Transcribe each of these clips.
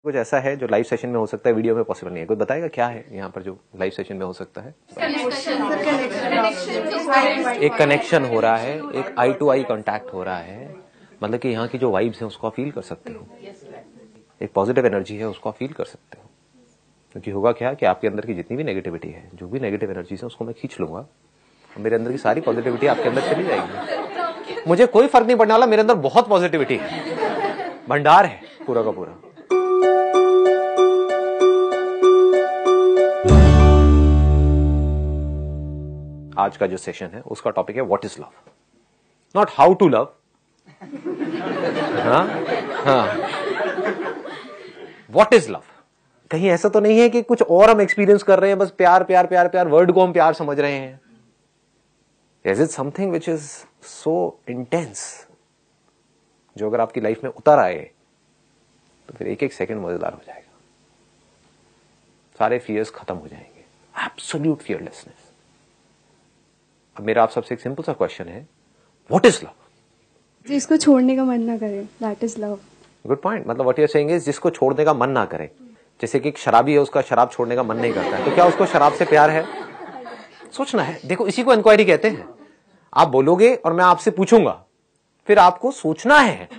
कुछ ऐसा है जो लाइव सेशन में हो सकता है, वीडियो में पॉसिबल नहीं है। कोई बताएगा क्या है यहाँ पर जो लाइव सेशन में हो सकता है? एक कनेक्शन हो रहा है, एक आई टू आई कांटेक्ट हो रहा है, मतलब कि यहाँ की जो वाइब्स हैं उसको आप फील कर सकते हो, एक पॉजिटिव एनर्जी है उसको आप फील कर सकते हो। क्योंकि होगा क्या कि आपके अंदर की जितनी भी नेगेटिविटी है, जो भी नेगेटिव एनर्जीज है उसको मैं खींच लूंगा और मेरे अंदर की सारी पॉजिटिविटी आपके अंदर चली जाएगी। मुझे कोई फर्क नहीं पड़ने वाला, मेरे अंदर बहुत पॉजिटिविटी है, भंडार है पूरा का पूरा। आज का जो सेशन है उसका टॉपिक है what is love, not how to love. What is love. कहीं ऐसा तो नहीं है कि कुछ और हम एक्सपीरियंस कर रहे हैं, बस प्यार प्यार प्यार प्यार, वर्ड को हम प्यार समझ रहे हैं। Is it something which is so intense, जो अगर आपकी लाइफ में उतर आए तो फिर एक एक सेकंड मजेदार हो जाएगा, सारे फियर्स खत्म हो जाएंगे, एब्सोल्यूट फियरलेसनेस। अब मेरा आप सबसे एक सिंपल सा क्वेश्चन है, व्हाट इज लव? जिसको छोड़ने का मन ना करे, that is love. Good point. मतलब what you are saying is जिसको छोड़ने का मन ना करे। जैसे कि एक शराबी है, उसका शराब छोड़ने का मन नहीं करता है, तो क्या उसको शराब से प्यार है? सोचना है। देखो, इसी को इंक्वायरी कहते हैं। आप बोलोगे और मैं आपसे पूछूंगा, फिर आपको सोचना है।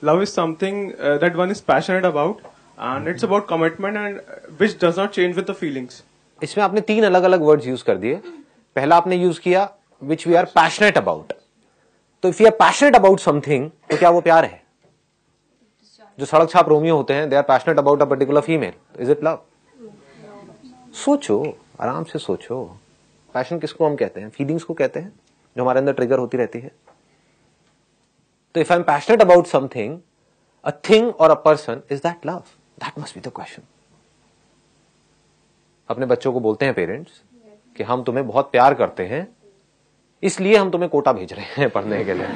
Love is something that one is passionate about and it's about commitment and which does not change with the feelings. इसमें आपने 3 अलग अलग वर्ड्स यूज कर दिए। पहला आपने यूज किया which we are passionate about. तो if you are passionate about something, तो क्या वो प्यार है? जो सड़क छाप रोमियो होते हैं, they are passionate about a particular female, is it love? सोचो, आराम से सोचो। पैशन किसको हम कहते हैं? फीलिंग्स को कहते हैं, जो हमारे अंदर ट्रिगर होती रहती है। तो if I am passionate about something, a thing और a person, is that love? That must be the question. अपने बच्चों को बोलते हैं पेरेंट्स कि हम तुम्हें बहुत प्यार करते हैं, इसलिए हम तुम्हें कोटा भेज रहे हैं पढ़ने के लिए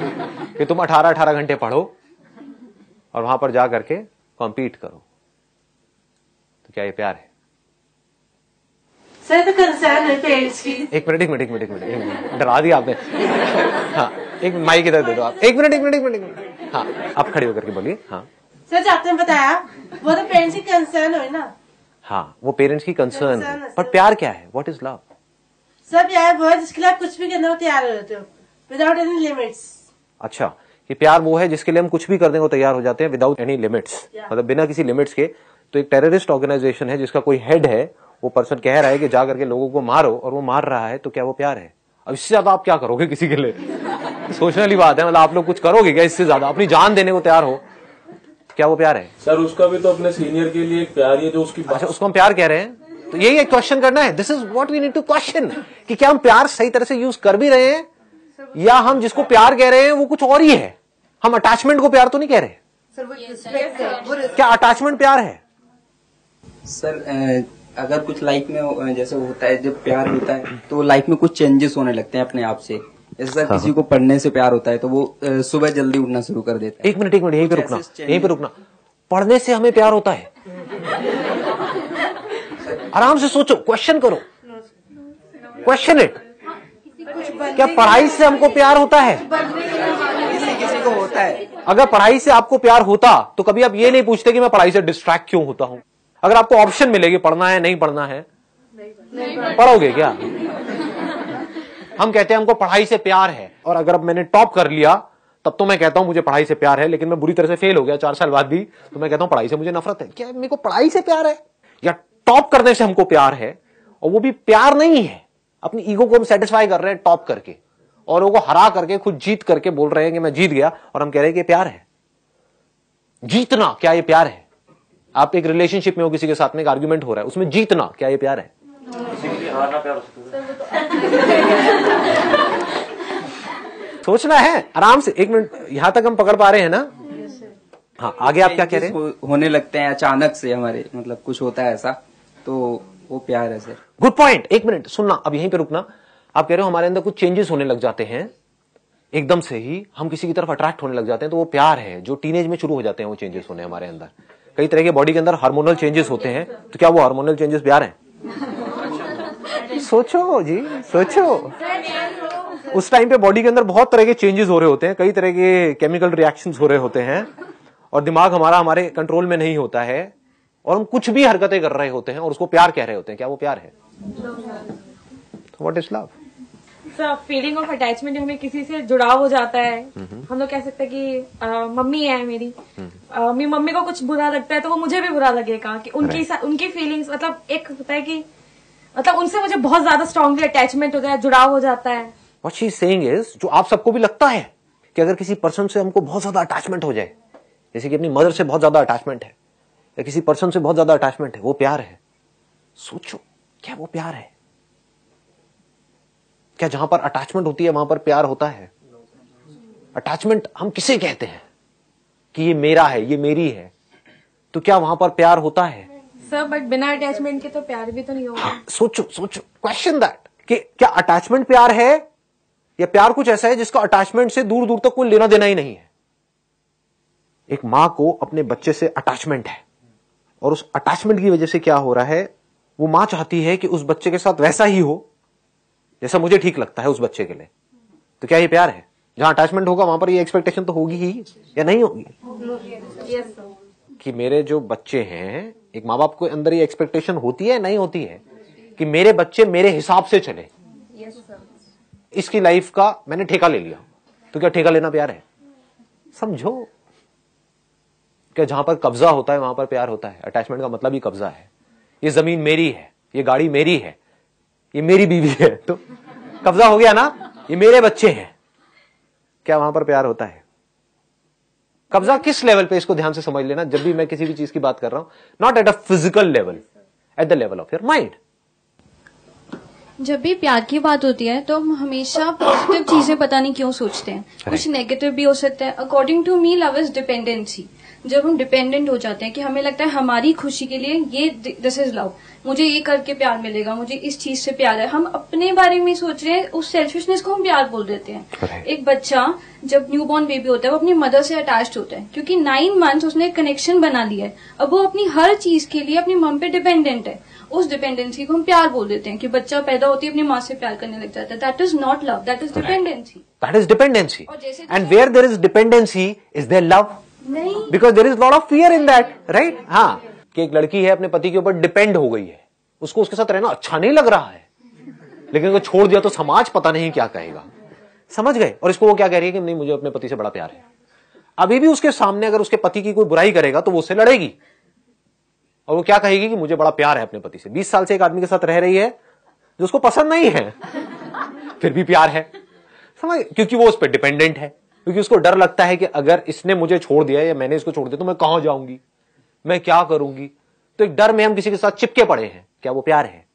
कि तुम 18-18 घंटे पढ़ो और वहां पर जा करके कॉम्पीट करो। तो क्या ये प्यार है? सर, तो कंसर्न है पेरेंट्स की। एक मिनट, डरा दिया आपने। हाँ, एक माइक इधर दे दो आप। एक मिनट। हाँ, आप खड़े होकर के बोलिए। हाँ सर, जो आपने बताया वो तो पेरेंट्स की कंसर्न हो ना। हाँ, वो पेरेंट्स की कंसर्न है, पर प्यार क्या है? What is love? सब प्यार वो है जिसके लिए आप कुछ भी करने को तैयार हो जाते हो, विदाउट एनी लिमिट्स। अच्छा, कि प्यार वो है जिसके लिए हम कुछ भी करने को तैयार हो जाते हैं विदाउट एनी लिमिट्स, मतलब बिना किसी लिमिट्स के। तो एक टेररिस्ट ऑर्गेनाइजेशन है जिसका कोई हेड है, वो पर्सन कह रहा है कि जा करके लोगों को मारो, और वो मार रहा है, तो क्या वो प्यार है? अब इससे ज्यादा आप क्या करोगे किसी के लिए? सोचने वाली बात है। मतलब आप लोग कुछ करोगे क्या इससे ज्यादा? अपनी जान देने को तैयार हो, क्या वो प्यार है? सर, उसका भी तो अपने सीनियर के लिए एक प्यार ही है जो उसकी। अच्छा, उसको हम प्यार कह रहे हैं, तो यही एक क्वेश्चन करना है। This is what we need to question, कि क्या हम प्यार सही तरह से यूज कर भी रहे हैं, या हम जिसको प्यार कह रहे हैं वो कुछ और ही है। हम अटैचमेंट को प्यार तो नहीं कह रहे। क्या अटैचमेंट प्यार है? सर, अगर कुछ लाइफ में जैसे होता है, जब प्यार होता है तो लाइफ में कुछ चेंजेस होने लगते हैं अपने आप से। जैसे सर, किसी को पढ़ने से प्यार होता है तो वो सुबह जल्दी उठना शुरू कर देता है। एक मिनट, यहीं पे रुकना। पढ़ने से हमें प्यार होता है? आराम से सोचो, क्वेश्चन करो, क्वेश्चन इट। क्या पढ़ाई से हमको प्यार होता है? किसी को होता है। अगर पढ़ाई से आपको प्यार होता तो कभी आप ये नहीं पूछते कि मैं पढ़ाई से डिस्ट्रैक्ट क्यों होता हूं। अगर आपको ऑप्शन मिलेगी पढ़ना है नहीं पढ़ना है, पढ़ोगे क्या? हम कहते हैं हमको पढ़ाई से प्यार है, और अगर अब मैंने टॉप कर लिया तब तो मैं कहता हूं मुझे पढ़ाई से प्यार है, लेकिन मैं बुरी तरह से फेल हो गया 4 साल बाद भी, तो मैं कहता हूं पढ़ाई से मुझे नफरत है। क्या मेरे को पढ़ाई से प्यार है? या टॉप करने से हमको प्यार है, और वो भी प्यार नहीं है, अपनी ईगो को हम सेटिस्फाई कर रहे हैं टॉप करके, और वो हरा करके खुद जीत करके बोल रहे हैं कि मैं जीत गया, और हम कह रहे हैं कि प्यार है। जीतना, क्या ये प्यार है? आप एक रिलेशनशिप में हो, किसी के साथ में एक आर्ग्यूमेंट हो रहा है, उसमें जीतना, क्या ये प्यार है? हारना प्यार हो सकता है। सोचना है आराम से। 1 मिनट, यहां तक हम पकड़ पा रहे हैं ना? हाँ, आगे आप क्या कह रहे हैं? होने लगते हैं अचानक से हमारे, मतलब कुछ होता है ऐसा, तो वो प्यार है सर। Good point. 1 मिनट सुनना, अब यहीं पे रुकना। आप कह रहे हो हमारे अंदर कुछ चेंजेस होने लग जाते हैं, एकदम से ही हम किसी की तरफ अट्रैक्ट होने लग जाते हैं, तो वो प्यार है। जो टीनेज में शुरू हो जाते हैं वो चेंजेस होने हमारे अंदर, कई तरह के बॉडी के अंदर हार्मोनल चेंजेस होते हैं, तो क्या वो हार्मोनल चेंजेस प्यार है? सोचो जी, सोचो। उस टाइम पे बॉडी के अंदर बहुत तरह के चेंजेस हो रहे होते हैं, कई तरह के केमिकल रिएक्शंस हो रहे होते हैं, और दिमाग हमारा हमारे कंट्रोल में नहीं होता है और हम कुछ भी हरकतें कर रहे होते हैं और उसको प्यार कह रहे होते हैं, क्या वो प्यार है? What is love? Feeling of attachment, हमें किसी से जुड़ाव हो जाता है। हम लोग कह सकते हैं कि मम्मी है मेरी, मेरी मम्मी को कुछ बुरा लगता है तो वो मुझे भी बुरा लगेगा कि उनकी फीलिंग्स, मतलब एक होता है कि मतलब उनसे मुझे बहुत ज्यादा स्ट्रांगली अटैचमेंट होता है, जुड़ाव हो जाता है। What she is saying is, जो आप सबको भी लगता है कि अगर किसी पर्सन से हमको बहुत ज्यादा अटैचमेंट हो जाए, जैसे कि अपनी मदर से बहुत ज्यादा अटैचमेंट है या किसी पर्सन से बहुत ज्यादा अटैचमेंट है, वो प्यार है। सोचो, क्या वो प्यार है? क्या जहां पर अटैचमेंट होती है वहां पर प्यार होता है? अटैचमेंट हम किसे कहते हैं कि ये मेरा है, ये मेरी है, तो क्या वहां पर प्यार होता है? सर बट बिना अटैचमेंट के तो प्यार भी तो नहीं होगा। सोचो सोचो, क्वेश्चन दैट कि क्या अटैचमेंट प्यार है या प्यार कुछ ऐसा है जिसका अटैचमेंट से दूर दूर तक कोई लेना देना ही नहीं है? एक मां को अपने बच्चे से अटैचमेंट है और उस अटैचमेंट की वजह से क्या हो रहा है, वो मां चाहती है कि उस बच्चे के साथ वैसा ही हो जैसा मुझे ठीक लगता है उस बच्चे के लिए। तो क्या ये प्यार है? जहां अटैचमेंट होगा वहां पर ये एक्सपेक्टेशन तो होगी ही या नहीं होगी? कि मेरे जो बच्चे हैं, एक माँ बाप के अंदर ये एक्सपेक्टेशन होती है नहीं होती है कि मेरे बच्चे मेरे हिसाब से चले। इसकी लाइफ का मैंने ठेका ले लिया, तो क्या ठेका लेना प्यार है? समझो, क्या जहां पर कब्जा होता है वहां पर प्यार होता है? अटैचमेंट का मतलब ही कब्जा है। ये जमीन मेरी है, ये गाड़ी मेरी है, ये मेरी बीवी है, तो कब्जा हो गया ना, ये मेरे बच्चे हैं। क्या वहां पर प्यार होता है? कब्जा किस लेवल पे, इसको ध्यान से समझ लेना जब भी मैं किसी भी चीज की बात कर रहा हूं, not at a physical level, at the level of your mind. जब भी प्यार की बात होती है तो हम हमेशा पॉजिटिव चीजें पता नहीं क्यों सोचते हैं, कुछ नेगेटिव भी हो सकता है। According to me love is dependency. जब हम डिपेंडेंट हो जाते हैं कि हमें लगता है हमारी खुशी के लिए ये दिस इज लव, मुझे ये करके प्यार मिलेगा, मुझे इस चीज से प्यार है, हम अपने बारे में सोच रहे हैं, उस सेल्फिशनेस को हम प्यार बोल देते हैं। एक बच्चा जब न्यूबॉर्न बेबी होता है वो अपनी मदर से अटैच्ड होता है क्योंकि 9 मंथ्स उसने एक कनेक्शन बना लिया है। अब वो अपनी हर चीज के लिए अपनी मम पे डिपेंडेंट है। उस डिपेंडेंसी को हम प्यार बोल देते हैं कि बच्चा पैदा होती है अपनी माँ से प्यार करने लग जाता है। That is not love, that is dependency. That is dependency. And where there is dependency is there love? नहीं, because there is lot of fear in that, right? हाँ, कि एक लड़की है अपने पति के ऊपर डिपेंड हो गई है, उसको उसके साथ रहना अच्छा नहीं लग रहा है, लेकिन अगर छोड़ दिया तो समाज पता नहीं क्या कहेगा। समझ गए? और इसको वो क्या कह रही है कि नहीं, मुझे अपने पति से बड़ा प्यार है। अभी भी उसके सामने अगर उसके पति की कोई बुराई करेगा तो वो उससे लड़ेगी और वो क्या कहेगी कि मुझे बड़ा प्यार है अपने पति से। 20 साल से एक आदमी के साथ रह रही है जो उसको पसंद नहीं है, फिर भी प्यार है। समझ? क्योंकि वो उस पर डिपेंडेंट है, क्योंकि उसको डर लगता है कि अगर इसने मुझे छोड़ दिया या मैंने इसको छोड़ दिया तो मैं कहां जाऊंगी, मैं क्या करूंगी। तो एक डर में हम किसी के साथ चिपके पड़े हैं। क्या वो प्यार है?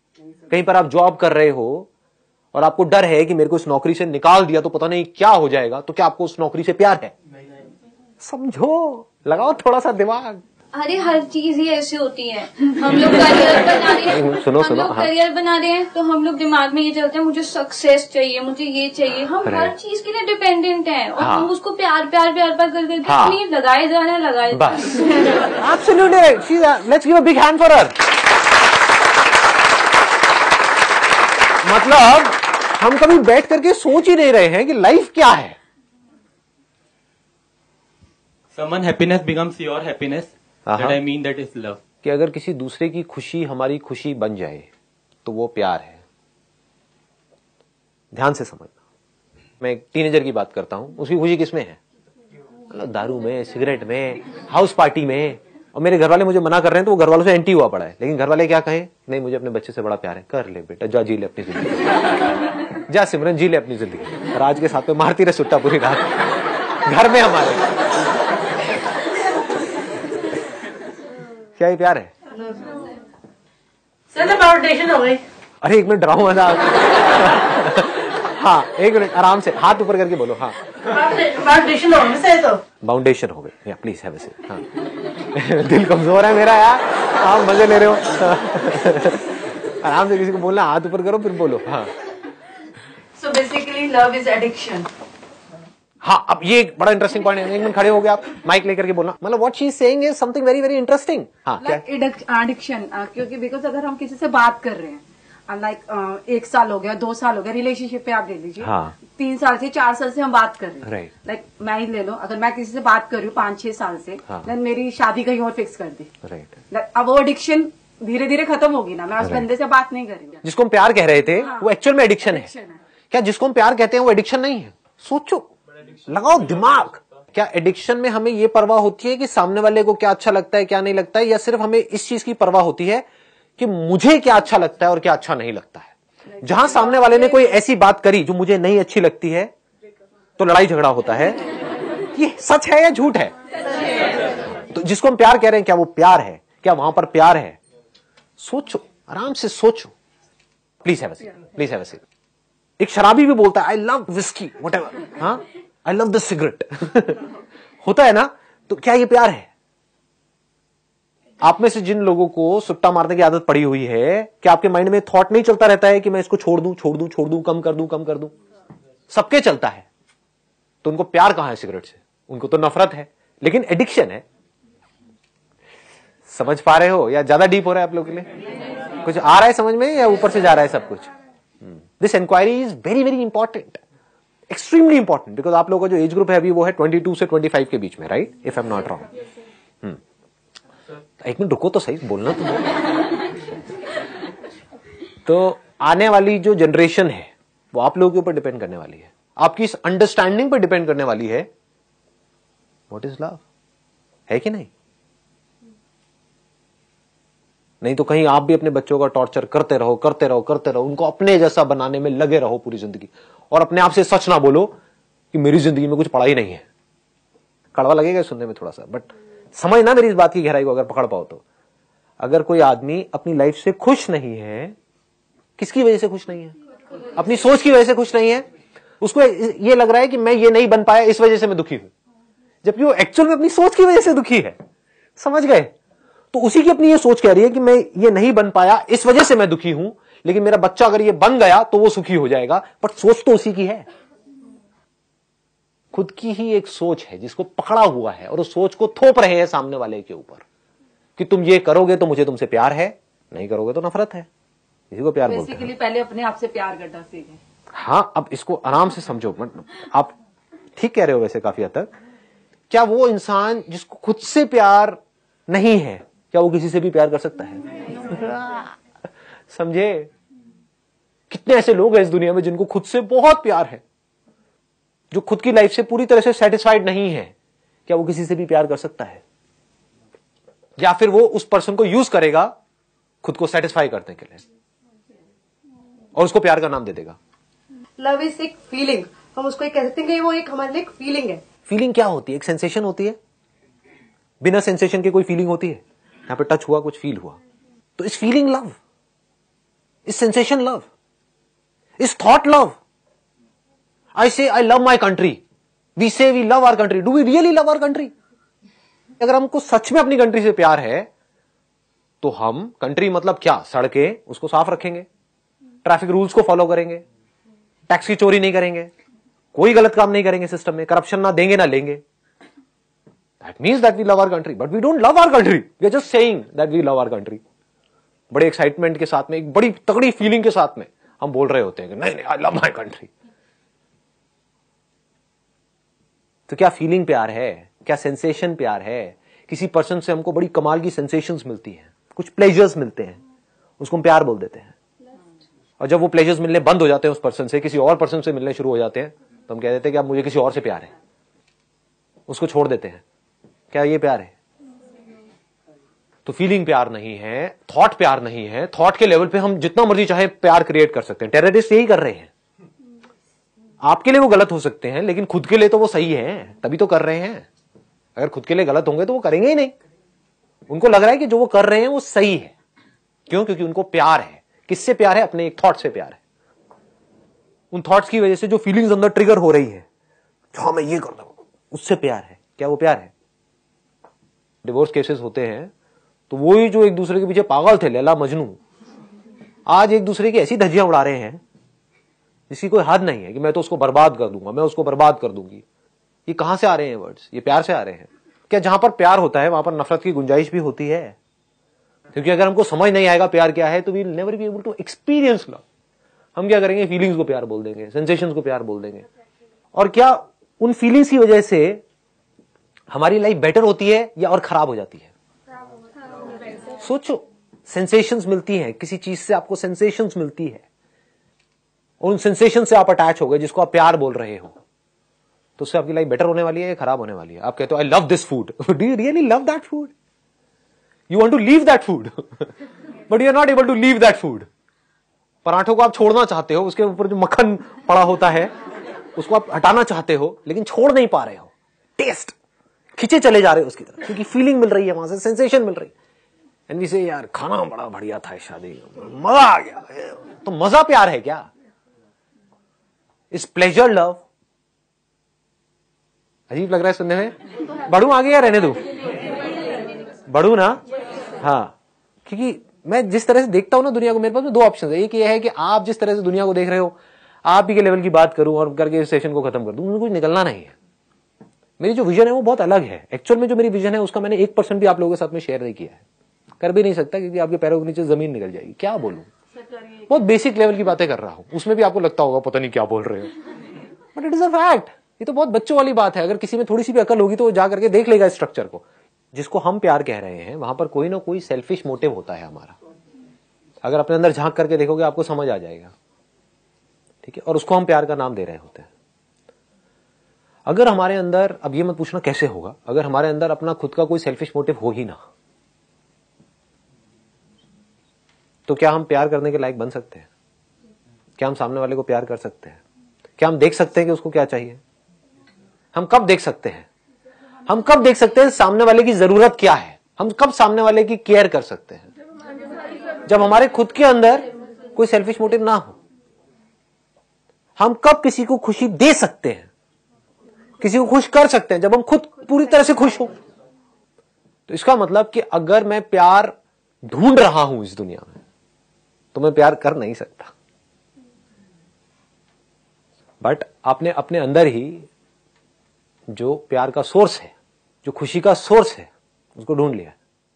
कहीं पर आप जॉब कर रहे हो और आपको डर है कि मेरे को इस नौकरी से निकाल दिया तो पता नहीं क्या हो जाएगा, तो क्या आपको उस नौकरी से प्यार है? समझो, लगाओ थोड़ा सा दिमाग। अरे हर चीज ही ऐसी होती है। हम लोग करियर बना रहे हैं, सुनो, करियर बना रहे हैं तो हम लोग दिमाग में ये चलते हैं मुझे सक्सेस चाहिए, मुझे ये चाहिए। हम हर चीज के लिए डिपेंडेंट हैं और हम उसको प्यार प्यार प्यार प्यार कर करके लगाए जा रहे हैं, लगाए बस। Absolutely, let's give a big hand for her. मतलब हम कभी बैठ करके सोच ही नहीं रहे हैं कि लाइफ क्या है। Someone happiness becomes your happiness. That I mean that is love. कि अगर किसी दूसरे की खुशी हमारी खुशी बन जाए तो वो प्यार है। ध्यान से समझना, मैं एक टीनेजर की बात करता हूं, उसकी खुशी किसमें है? मतलब दारू में, सिगरेट में, हाउस पार्टी में। और मेरे घर वाले मुझे मना कर रहे हैं तो वो घर वालों से एंटी हुआ पड़ा है, लेकिन घर वाले क्या कहें? नहीं, मुझे अपने बच्चे से बड़ा प्यार है। कर ले बेटा, जा जी ले अपनी जिंदगी, जा सिमरन जी ले अपनी जिंदगी। राज के साथ में मारती रहे सुट्टा पूरी रात घर में हमारे। क्या ये प्यार है? सर फाउंडेशन हो गई। अरे 1 मिनट डराऊं ना। हाँ 1 मिनट आराम से हाथ ऊपर करके बोलो। हाँ फाउंडेशन हो गई तो बाउंडेशन हो गई। Please have a seat. हाँ दिल कमजोर है मेरा यार, आप मजे ले रहे हो। आराम से किसी को बोलना, हाथ ऊपर करो फिर बोलो। हाँ so basically love is addiction. हाँ, अब ये एक बड़ा इंटरेस्टिंग पॉइंट है। एक मिनट खड़े हो गए आप, माइक लेकर के बोलना। मतलब what she is saying is something very very interesting. हाँ क्या एडिक्शन, क्योंकि बिकॉज अगर हम किसी से बात कर रहे हैं, लाइक 1 साल हो गया, 2 साल हो गया, रिलेशनशिप पे आप ले लीजिए, हाँ। 3 साल से 4 साल से हम बात कर रहे हैं, राइट। लाइक मैं ही ले लो, अगर मैं किसी से बात कर रही हूँ 5-6 साल से, हाँ। देन मेरी शादी कहीं और फिक्स कर दी, राइट। अब वो एडिक्शन धीरे धीरे खत्म होगी ना, मैं उस बंदे से बात नहीं करूंगी। जिसको हम प्यार कह रहे थे हाँ। वो एक्चुअल में एडिक्शन है। क्या जिसको हम प्यार कहते हैं वो एडिक्शन नहीं है? सोचो, लगाओ दिमाग। क्या एडिक्शन में हमें ये परवाह होती है कि सामने वाले को क्या अच्छा लगता है क्या नहीं लगता है, या सिर्फ हमें इस चीज की परवाह होती है कि मुझे क्या अच्छा लगता है और क्या अच्छा नहीं लगता है? जहां सामने वाले ने कोई ऐसी बात करी जो मुझे नहीं अच्छी लगती है तो लड़ाई झगड़ा होता है। ये सच है या झूठ है? तो जिसको हम प्यार कह रहे हैं क्या वो प्यार है? क्या वहां पर प्यार है? सोचो, आराम से सोचो। Please have a seat, please have a seat. एक शराबी भी बोलता है आई लव विस्की व्हाटएवर, हाँ, आई लव द सिगरेट होता है ना? तो क्या ये प्यार है? आप में से जिन लोगों को सुट्टा मारने की आदत पड़ी हुई है, क्या आपके माइंड में थॉट नहीं चलता रहता है कि मैं इसको छोड़ दूं, छोड़ दूं, छोड़ दूं, कम कर दूं, कम कर दूं? सबके चलता है। तो उनको प्यार कहां है सिगरेट से? उनको तो नफरत है, लेकिन एडिक्शन है। समझ पा रहे हो या ज्यादा डीप हो रहा है आप लोगों के लिए? कुछ आ रहा है समझ में या ऊपर से जा रहा है सब कुछ? This inquiry is very very important, extremely important, because आप लोगों का जो एज ग्रुप है अभी वो है 22 से 25 के बीच में, right? If I am not wrong. एक मिनट रुको तो सही, बोलना तो तो आने वाली जो जनरेशन है वो आप लोगों के ऊपर डिपेंड करने वाली है, आपकी इस अंडरस्टैंडिंग पर डिपेंड करने वाली है व्हाट इज लव, है कि नहीं? नहीं तो कहीं आप भी अपने बच्चों का टॉर्चर करते रहो, करते रहो, करते रहो, उनको अपने जैसा बनाने में लगे रहो पूरी जिंदगी, और अपने आप से सच ना बोलो कि मेरी जिंदगी में कुछ पढ़ाई नहीं है। कड़वा लगेगा सुनने में थोड़ा सा, बट समझना मेरी इस बात की गहराई को अगर पकड़ पाओ तो। अगर कोई आदमी अपनी लाइफ से खुश नहीं है, किसकी वजह से खुश नहीं है? अपनी सोच की वजह से खुश नहीं है। उसको ये लग रहा है कि मैं ये नहीं बन पाया इस वजह से मैं दुखी हूं, जबकि वो एक्चुअल में अपनी सोच की वजह से दुखी है। समझ गए? तो उसी की अपनी ये सोच कह रही है कि मैं ये नहीं बन पाया इस वजह से मैं दुखी हूं, लेकिन मेरा बच्चा अगर ये बन गया तो वो सुखी हो जाएगा। बट सोच तो उसी की है, खुद की ही एक सोच है जिसको पकड़ा हुआ है, और उस सोच को थोप रहे हैं सामने वाले के ऊपर कि तुम ये करोगे तो मुझे तुमसे प्यार है, नहीं करोगे तो नफरत है। इसी को प्यार बोलते हैं। पहले अपने आप से प्यार करना सीखें। हाँ, अब इसको आराम से समझो। आप ठीक कह रहे हो वैसे काफी हद तक। क्या वो इंसान जिसको खुद से प्यार नहीं है, क्या वो किसी से भी प्यार कर सकता है? समझे? कितने ऐसे लोग हैं इस दुनिया में जिनको खुद से बहुत प्यार है, जो खुद की लाइफ से पूरी तरह से सेटिस्फाइड नहीं है। क्या वो किसी से भी प्यार कर सकता है? या फिर वो उस पर्सन को यूज करेगा खुद को सेटिस्फाई करने के लिए और उसको प्यार का नाम दे देगा। लव इज एक फीलिंग, हम उसको एक कह सकते हैं कि वो एक हमारे लिए एक फीलिंग है। फीलिंग क्या होती है? एक सेंसेशन होती है। बिना सेंसेशन के कोई फीलिंग होती है? यहां पे टच हुआ, कुछ फील हुआ, तो is feeling love, is sensation love, is thought love. I say I love my country, we say we love our country. Do we really love our country? अगर हमको सच में अपनी कंट्री से प्यार है तो हम, कंट्री मतलब क्या, सड़कें, उसको साफ रखेंगे, ट्रैफिक रूल्स को फॉलो करेंगे, टैक्स की चोरी नहीं करेंगे, कोई गलत काम नहीं करेंगे सिस्टम में, करप्शन ना देंगे ना लेंगे। That means that we love our country, but we don't love our country, we are just saying that we love our country. बड़े एक्साइटमेंट के साथ में, एक बड़ी तगड़ी फीलिंग के साथ में हम बोल रहे होते हैं कि नहीं नहीं, आई लव माई कंट्री। तो क्या फीलिंग प्यार है? क्या सेंसेशन प्यार है? किसी पर्सन से हमको बड़ी कमाल की सेंसेशंस मिलती हैं, कुछ प्लेजर्स मिलते हैं, उसको हम प्यार बोल देते हैं। और जब वो प्लेजर्स मिलने बंद हो जाते हैं उस पर्सन से, किसी और पर्सन से मिलने शुरू हो जाते हैं, तो हम कह देते हैं कि अब मुझे किसी और से प्यार है, उसको छोड़ देते हैं। क्या ये प्यार है? तो फीलिंग प्यार नहीं है, थॉट प्यार नहीं है। थॉट के लेवल पे हम जितना मर्जी चाहे प्यार क्रिएट कर सकते हैं। टेररिस्ट यही कर रहे हैं। आपके लिए वो गलत हो सकते हैं, लेकिन खुद के लिए तो वो सही है, तभी तो कर रहे हैं। अगर खुद के लिए गलत होंगे तो वो करेंगे ही नहीं। उनको लग रहा है कि जो वो कर रहे हैं वो सही है। क्यों? क्योंकि उनको प्यार है। किससे प्यार है? अपने एक थॉट से प्यार है। उन थॉट्स की वजह से जो फीलिंग्स अंदर ट्रिगर हो रही है, हाँ मैं ये कर रहा हूं, उससे प्यार है। क्या वो प्यार है? डिवोर्स केसेस होते हैं तो वही जो एक दूसरे के पीछे पागल थे, लैला मजनू, आज एक दूसरे की ऐसी धज्जियां उड़ा रहे हैं जिसकी कोई हद नहीं है कि मैं तो उसको बर्बाद कर दूंगा, मैं उसको बर्बाद कर दूंगी। ये कहां से आ रहे हैं वर्ड्स? ये प्यार से आ रहे हैं। क्या जहां पर प्यार होता है वहां पर नफरत की गुंजाइश भी होती है? क्योंकि अगर हमको समझ नहीं आएगा प्यार क्या है तो we will never be able to experience love. हम क्या करेंगे, फीलिंग्स को प्यार बोल देंगे, सेंसेशंस को प्यार बोल देंगे। और क्या उन फीलिंग्स की वजह से हमारी लाइफ बेटर होती है या और खराब हो जाती है? सोचो, सेंसेशंस मिलती हैं, किसी चीज से आपको सेंसेशंस मिलती है, और उन सेंसेशन से आप अटैच हो गए जिसको आप प्यार बोल रहे हो, तो उससे आपकी लाइफ बेटर होने वाली है या खराब होने वाली है? आप कहते हो I love this food, do you really love that food? You want to leave that food but you are not able to leave that food. पराठों को आप छोड़ना चाहते हो, उसके ऊपर जो मक्खन पड़ा होता है उसको आप हटाना चाहते हो, लेकिन छोड़ नहीं पा रहे हो। टेस्ट खिंचे चले जा रहे हो उसकी तरफ, क्योंकि फीलिंग मिल रही है, वहां से सेंसेशन मिल रही है। एंड वी से यार खाना बड़ा बढ़िया था, शादी मजा आ गया। तो मजा प्यार है क्या? Is pleasure love? अजीब लग रहा है सुनने में। बढ़ू आगे या रहने दो? बढ़ू ना? हाँ, क्योंकि मैं जिस तरह से देखता हूं ना दुनिया को, मेरे पास दो ऑप्शन है। एक ये है कि आप जिस तरह से दुनिया को देख रहे हो आप ही के लेवल की बात करूं और करके इस सेशन को खत्म कर दूं, मुझे कुछ निकलना नहीं है। मेरी जो विजन है वो बहुत अलग है। एक्चुअल में जो मेरी विजन है उसका मैंने 1% भी आप लोगों के साथ में शेयर नहीं किया है, कर भी नहीं सकता, क्योंकि आपके पैरों के नीचे जमीन निकल जाएगी। क्या बोलूं, बहुत बेसिक लेवल की बातें कर रहा हूं, उसमें भी आपको लगता होगा पता नहीं क्या बोल रहे हो, but it is a fact. ये तो बहुत बच्चों वाली बात है। अगर किसी में थोड़ी सी भी अकल होगी तो वो जा करके देख लेगा इस स्ट्रक्चर को। जिसको हम प्यार कह रहे हैं वहां पर कोई ना कोई सेल्फिश मोटिव होता है हमारा। अगर अपने अंदर झांक करके देखोगे आपको समझ आ जाएगा, ठीक है? और उसको हम प्यार का नाम दे रहे होते हैं। अगर हमारे अंदर, अब ये मत पूछना कैसे होगा, अगर हमारे अंदर अपना खुद का कोई सेल्फिश मोटिव हो ही ना, तो क्या हम प्यार करने के लायक बन सकते हैं? क्या हम सामने वाले को प्यार कर सकते हैं? क्या हम देख सकते हैं कि उसको क्या चाहिए? हम कब देख सकते हैं? हम कब देख सकते हैं सामने वाले की जरूरत क्या है? हम कब सामने वाले की केयर कर सकते हैं? जब हमारे खुद के अंदर कोई सेल्फिश मोटिव ना हो। हम कब किसी को खुशी दे सकते हैं, किसी को खुश कर सकते हैं? जब हम खुद पूरी तरह से खुश हो। तो इसका मतलब कि अगर मैं प्यार ढूंढ रहा हूं इस दुनिया में तो मैं प्यार कर नहीं सकता। बट आपने अपने अंदर ही जो प्यार का सोर्स है, जो खुशी का सोर्स है, उसको ढूंढ लिया।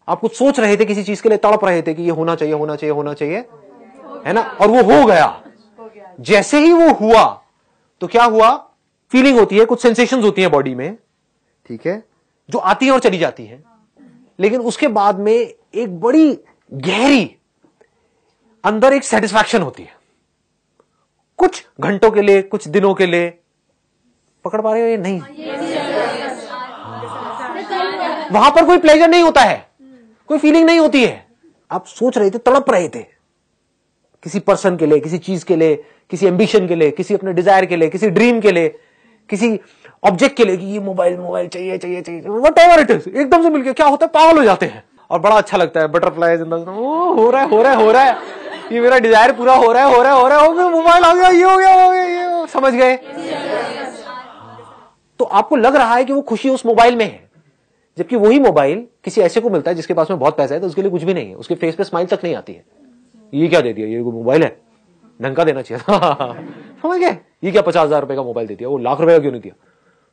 आप कुछ सोच रहे थे, किसी चीज के लिए तड़प रहे थे कि ये होना चाहिए, होना चाहिए, होना चाहिए, है ना? और वो हो गया। जैसे ही वो हुआ तो क्या हुआ? फीलिंग होती है, कुछ सेंसेशंस होती हैं बॉडी में, ठीक है, जो आती है और चली जाती है। लेकिन उसके बाद में एक बड़ी गहरी अंदर एक सेटिस्फैक्शन होती है, कुछ घंटों के लिए, कुछ दिनों के लिए। पकड़ पा रहे हो ये? नहीं। वहां पर कोई प्लेजर नहीं होता है, कोई फीलिंग नहीं होती है। आप सोच रहे थे, तड़प रहे थे किसी पर्सन के लिए, किसी चीज के लिए, किसी एम्बिशन के लिए, किसी अपने डिजायर के लिए, किसी ड्रीम के लिए, किसी ऑब्जेक्ट के लिए कि ये मोबाइल मोबाइल चाहिए चाहिए चाहिए, व्हाटएवर इट इज। एकदम से मिलके क्या होता है, पागल हो जाते हैं और बड़ा अच्छा लगता है। बटरफ्लाई हो रहा है, हो रहा है, हो रहा है, ये मेरा डिजायर पूरा हो रहा है, हो रहा है, हो रहा है, मोबाइल आ गया, ये हो गया, हो गया, ये समझ गए? तो आपको लग रहा है कि वो खुशी उस मोबाइल में है, जबकि वही मोबाइल किसी ऐसे को मिलता है जिसके पास में बहुत पैसा है तो उसके लिए कुछ भी नहीं है, उसके फेस पे स्माइल तक नहीं आती है। ये क्या दे दिया, ये मोबाइल है, ढंग का देना चाहिए था समझ गए? ये क्या 50,000 रुपए का मोबाइल दे दिया, वो लाख रुपए का क्यों नहीं दिया?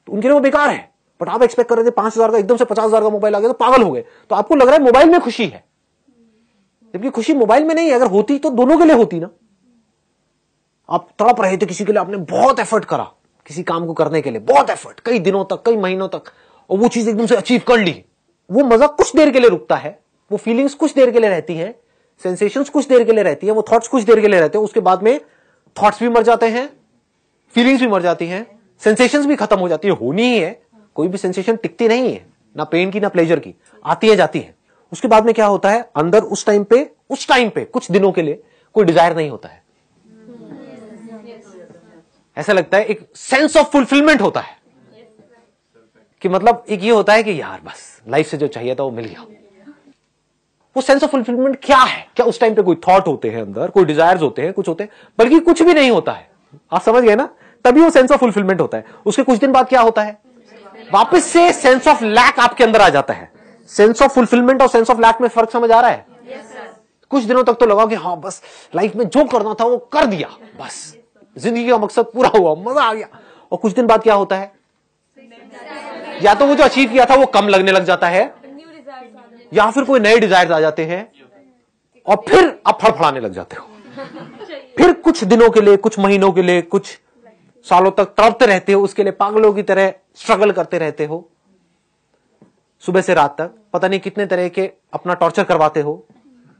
तो उनके लिए वो बेकार है। बट आप एक्सपेक्ट कर रहे थे 5,000 का, एकदम से 50,000 का मोबाइल आ गया तो पागल हो गए। तो आपको लग रहा है मोबाइल में खुशी है, जबकि खुशी मोबाइल में नहीं है। अगर होती तो दोनों के लिए होती ना। आप तड़प रहे थे किसी के लिए, आपने बहुत एफर्ट करा किसी काम को करने के लिए, बहुत एफर्ट, कई दिनों तक, कई महीनों तक, और वो चीज एकदम से अचीव कर ली। वो मजा कुछ देर के लिए रुकता है, वो फीलिंग्स कुछ देर के लिए रहती हैं, सेंसेशंस कुछ देर के लिए रहती है, वो थॉट्स कुछ देर के लिए रहते हैं। उसके बाद में थॉट्स भी मर जाते हैं, फीलिंग्स भी मर जाती हैं, सेंसेशंस भी खत्म हो जाती है। होनी ही है, कोई भी सेंसेशन टिकती नहीं है, ना पेन की ना प्लेजर की, आती है जाती है। उसके बाद में क्या होता है, अंदर उस टाइम पे कुछ दिनों के लिए कोई डिजायर नहीं होता है। ऐसा लगता है एक सेंस ऑफ फुलफिलमेंट होता है कि मतलब एक ये होता है कि यार बस लाइफ से जो चाहिए था वो मिल गया। वो सेंस ऑफ फुलफिलमेंट क्या है? क्या उस टाइम पे कोई थॉट होते हैं अंदर, कोई डिजायर्स होते हैं, कुछ होते हैं, बल्कि कुछ भी नहीं होता है। आप समझ गए ना? तभी वो सेंस ऑफ फुलफिलमेंट होता है। उसके कुछ दिन बाद क्या होता है, वापस से सेंस ऑफ लैक आपके अंदर आ जाता है। सेंस ऑफ फुलफिलमेंट और सेंस ऑफ लैक में फर्क समझ आ रहा है? कुछ दिनों तक तो लगा कि हाँ बस लाइफ में जो करना था वो कर दिया, बस जिंदगी का मकसद पूरा हुआ, मजा आ गया। और कुछ दिन बाद क्या होता है, या तो वो जो अचीव किया था वो कम लगने लग जाता है, या फिर कोई नए डिजायर्स आ जाते हैं, और फिर आप फड़फड़ाने लग जाते हो, फिर कुछ दिनों के लिए, कुछ महीनों के लिए, कुछ सालों तक तड़पते रहते हो, उसके लिए पागलों की तरह स्ट्रगल करते रहते हो, सुबह से रात तक पता नहीं कितने तरह के अपना टॉर्चर करवाते हो,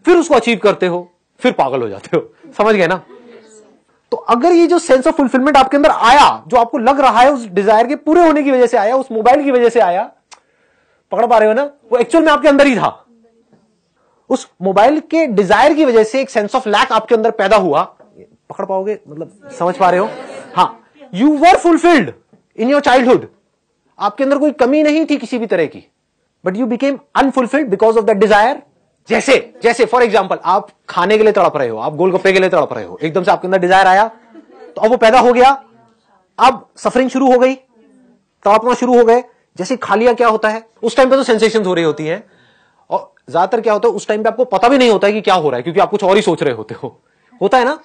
फिर उसको अचीव करते हो, फिर पागल हो जाते हो। समझ गए ना? तो अगर ये जो सेंस ऑफ फुलफिलमेंट आपके अंदर आया, जो आपको लग रहा है उस डिजायर के पूरे होने की वजह से आया, उस मोबाइल की वजह से आया, पकड़ पा रहे हो ना? वो एक्चुअल में आपके अंदर ही था। उस मोबाइल के डिजायर की वजह से एक सेंस ऑफ लैक आपके अंदर पैदा हुआ। पकड़ पाओगे? मतलब समझ पा रहे हो? हाँ, you were fulfilled in your childhood, आपके अंदर कोई कमी नहीं थी किसी भी तरह की, but you became unfulfilled because of that desire. जैसे फॉर एग्जाम्पल, आप खाने के लिए तड़प रहे हो, आप गोलगप्पे के लिए तड़प रहे हो, एकदम से आपके अंदर डिजायर आया, तो अब वो पैदा हो गया, अब सफरिंग शुरू हो गई, तड़पना शुरू हो गए। जैसे खा लिया, क्या होता है उस टाइम पे? तो सेंसेशन हो रही होती है, और ज्यादातर क्या होता है उस टाइम पे आपको पता भी नहीं होता है कि क्या हो रहा है, क्योंकि आप कुछ और ही सोच रहे होते हो। होता है ना?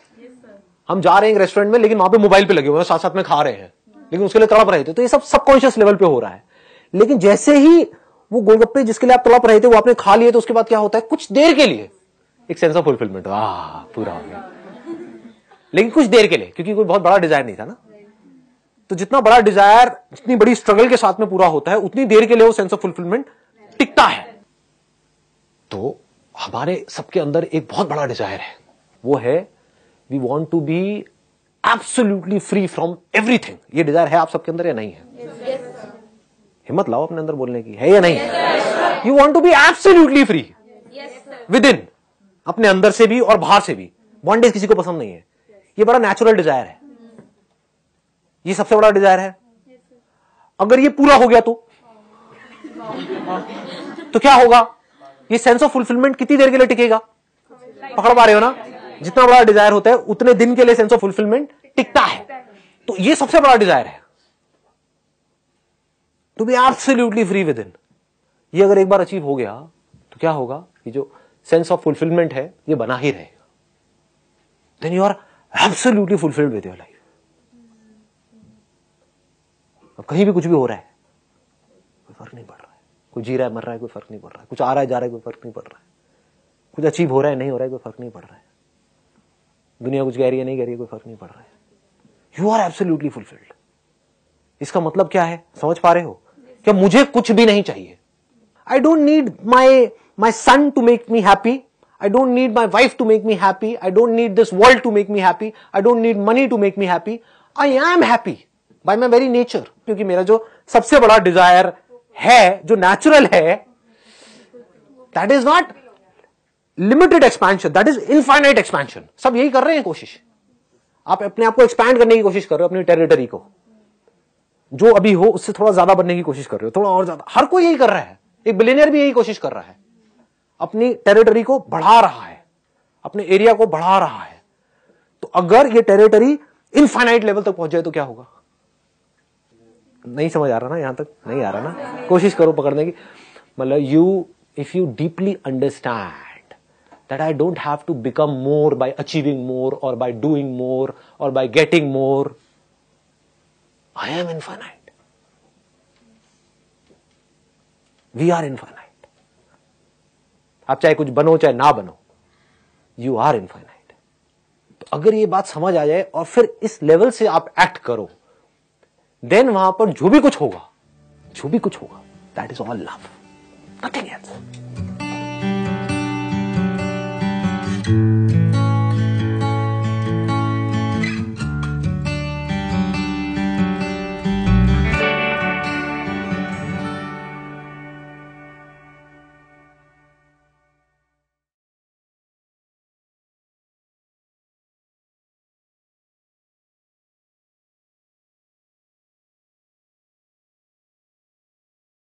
हम जा रहे हैं एक रेस्टोरेंट में, लेकिन वहां पे मोबाइल पे लगे हुए हैं, साथ साथ में खा रहे हैं, लेकिन उसके लिए तड़प रहे थे। तो ये सब सबकॉन्शियस लेवल पे हो रहा है। लेकिन जैसे ही वो गोलगप्पे जिसके लिए आप तड़प रहे थे वो आपने खा लिए, तो उसके बाद क्या होता है? कुछ देर के लिए एक सेंस ऑफ फुलफिलमेंट, पूरा हो गया, लेकिन कुछ देर के लिए, क्योंकि कोई बहुत बड़ा डिजायर नहीं था ना। तो जितना बड़ा डिजायर, जितनी बड़ी स्ट्रगल के साथ में पूरा होता है, उतनी देर के लिए वो सेंस ऑफ फुलफिलमेंट टिकता है। तो हमारे सबके अंदर एक बहुत बड़ा डिजायर है, वो है we want to be absolutely free from everything. ये डिजायर है आप सबके अंदर या नहीं है? हिम्मत लाओ अपने अंदर बोलने की, है या नहीं है? You want to be absolutely free within, अपने अंदर से भी और बाहर से भी। बॉन्डेज किसी को पसंद नहीं है, ये बड़ा नेचुरल डिजायर है, ये सबसे बड़ा डिजायर है। अगर ये पूरा हो गया तो क्या होगा? ये सेंस ऑफ फुलफिलमेंट कितनी देर के लिए टिकेगा? पकड़ पा रहे हो ना? जितना बड़ा डिजायर होता है उतने दिन के लिए सेंस ऑफ फुलफिलमेंट टिकता है। तो ये सबसे बड़ा डिजायर है, to be absolutely free within. ये अगर एक बार अचीव हो गया तो क्या होगा? ये जो सेंस ऑफ फुलफिलमेंट है ये बना ही रहेगा। Then you are absolutely fulfilled with your life. अब कहीं भी कुछ भी हो रहा है, कोई फर्क नहीं पड़ रहा है, कोई जी रहा है मर रहा है, कोई फर्क नहीं पड़ रहा है, कुछ आ रहा है जा रहा है, कोई फर्क नहीं पड़ रहा है, कुछ अचीव हो रहा है नहीं हो रहा है, कोई फर्क नहीं पड़ रहा है, दुनिया कुछ कह रही है नहीं कह रही है, कोई फर्क नहीं पड़ रहा है। You are absolutely fulfilled. इसका मतलब क्या है? समझ पा रहे हो? क्या मुझे कुछ भी नहीं चाहिए। I don't need my son to make me happy, I don't need my wife to make me happy, I don't need this world to make me happy, I don't need money to make me happy, I am happy by my very nature। क्योंकि मेरा जो सबसे बड़ा desire है, जो natural है, that is not limited expansion, that is infinite expansion। सब यही कर रहे हैं कोशिश, आप अपने आप को एक्सपैंड करने की कोशिश कर रहे हो, अपनी टेरिटरी को, जो अभी हो उससे थोड़ा ज्यादा बनने की कोशिश कर रहे हो, थोड़ा और ज्यादा। हर कोई यही कर रहा है, एक बिलियनियर भी यही कोशिश कर रहा है, अपनी टेरिटरी को बढ़ा रहा है, अपने एरिया को बढ़ा रहा है। तो अगर ये टेरिटरी इनफाइनाइट लेवल तक पहुंच जाए तो क्या होगा? नहीं समझ आ रहा ना? यहां तक नहीं आ रहा ना? कोशिश करो पकड़ने की। मतलब if you deeply understand that I don't have to become more by achieving more और बाय डूइंग मोर और by getting more, I am infinite, we are infinite. आप चाहे कुछ बनो चाहे ना बनो, यू आर इनफाइनाइट। तो अगर ये बात समझ आ जाए और फिर इस लेवल से आप एक्ट करो, देन वहां पर जो भी कुछ होगा that is all love, nothing else.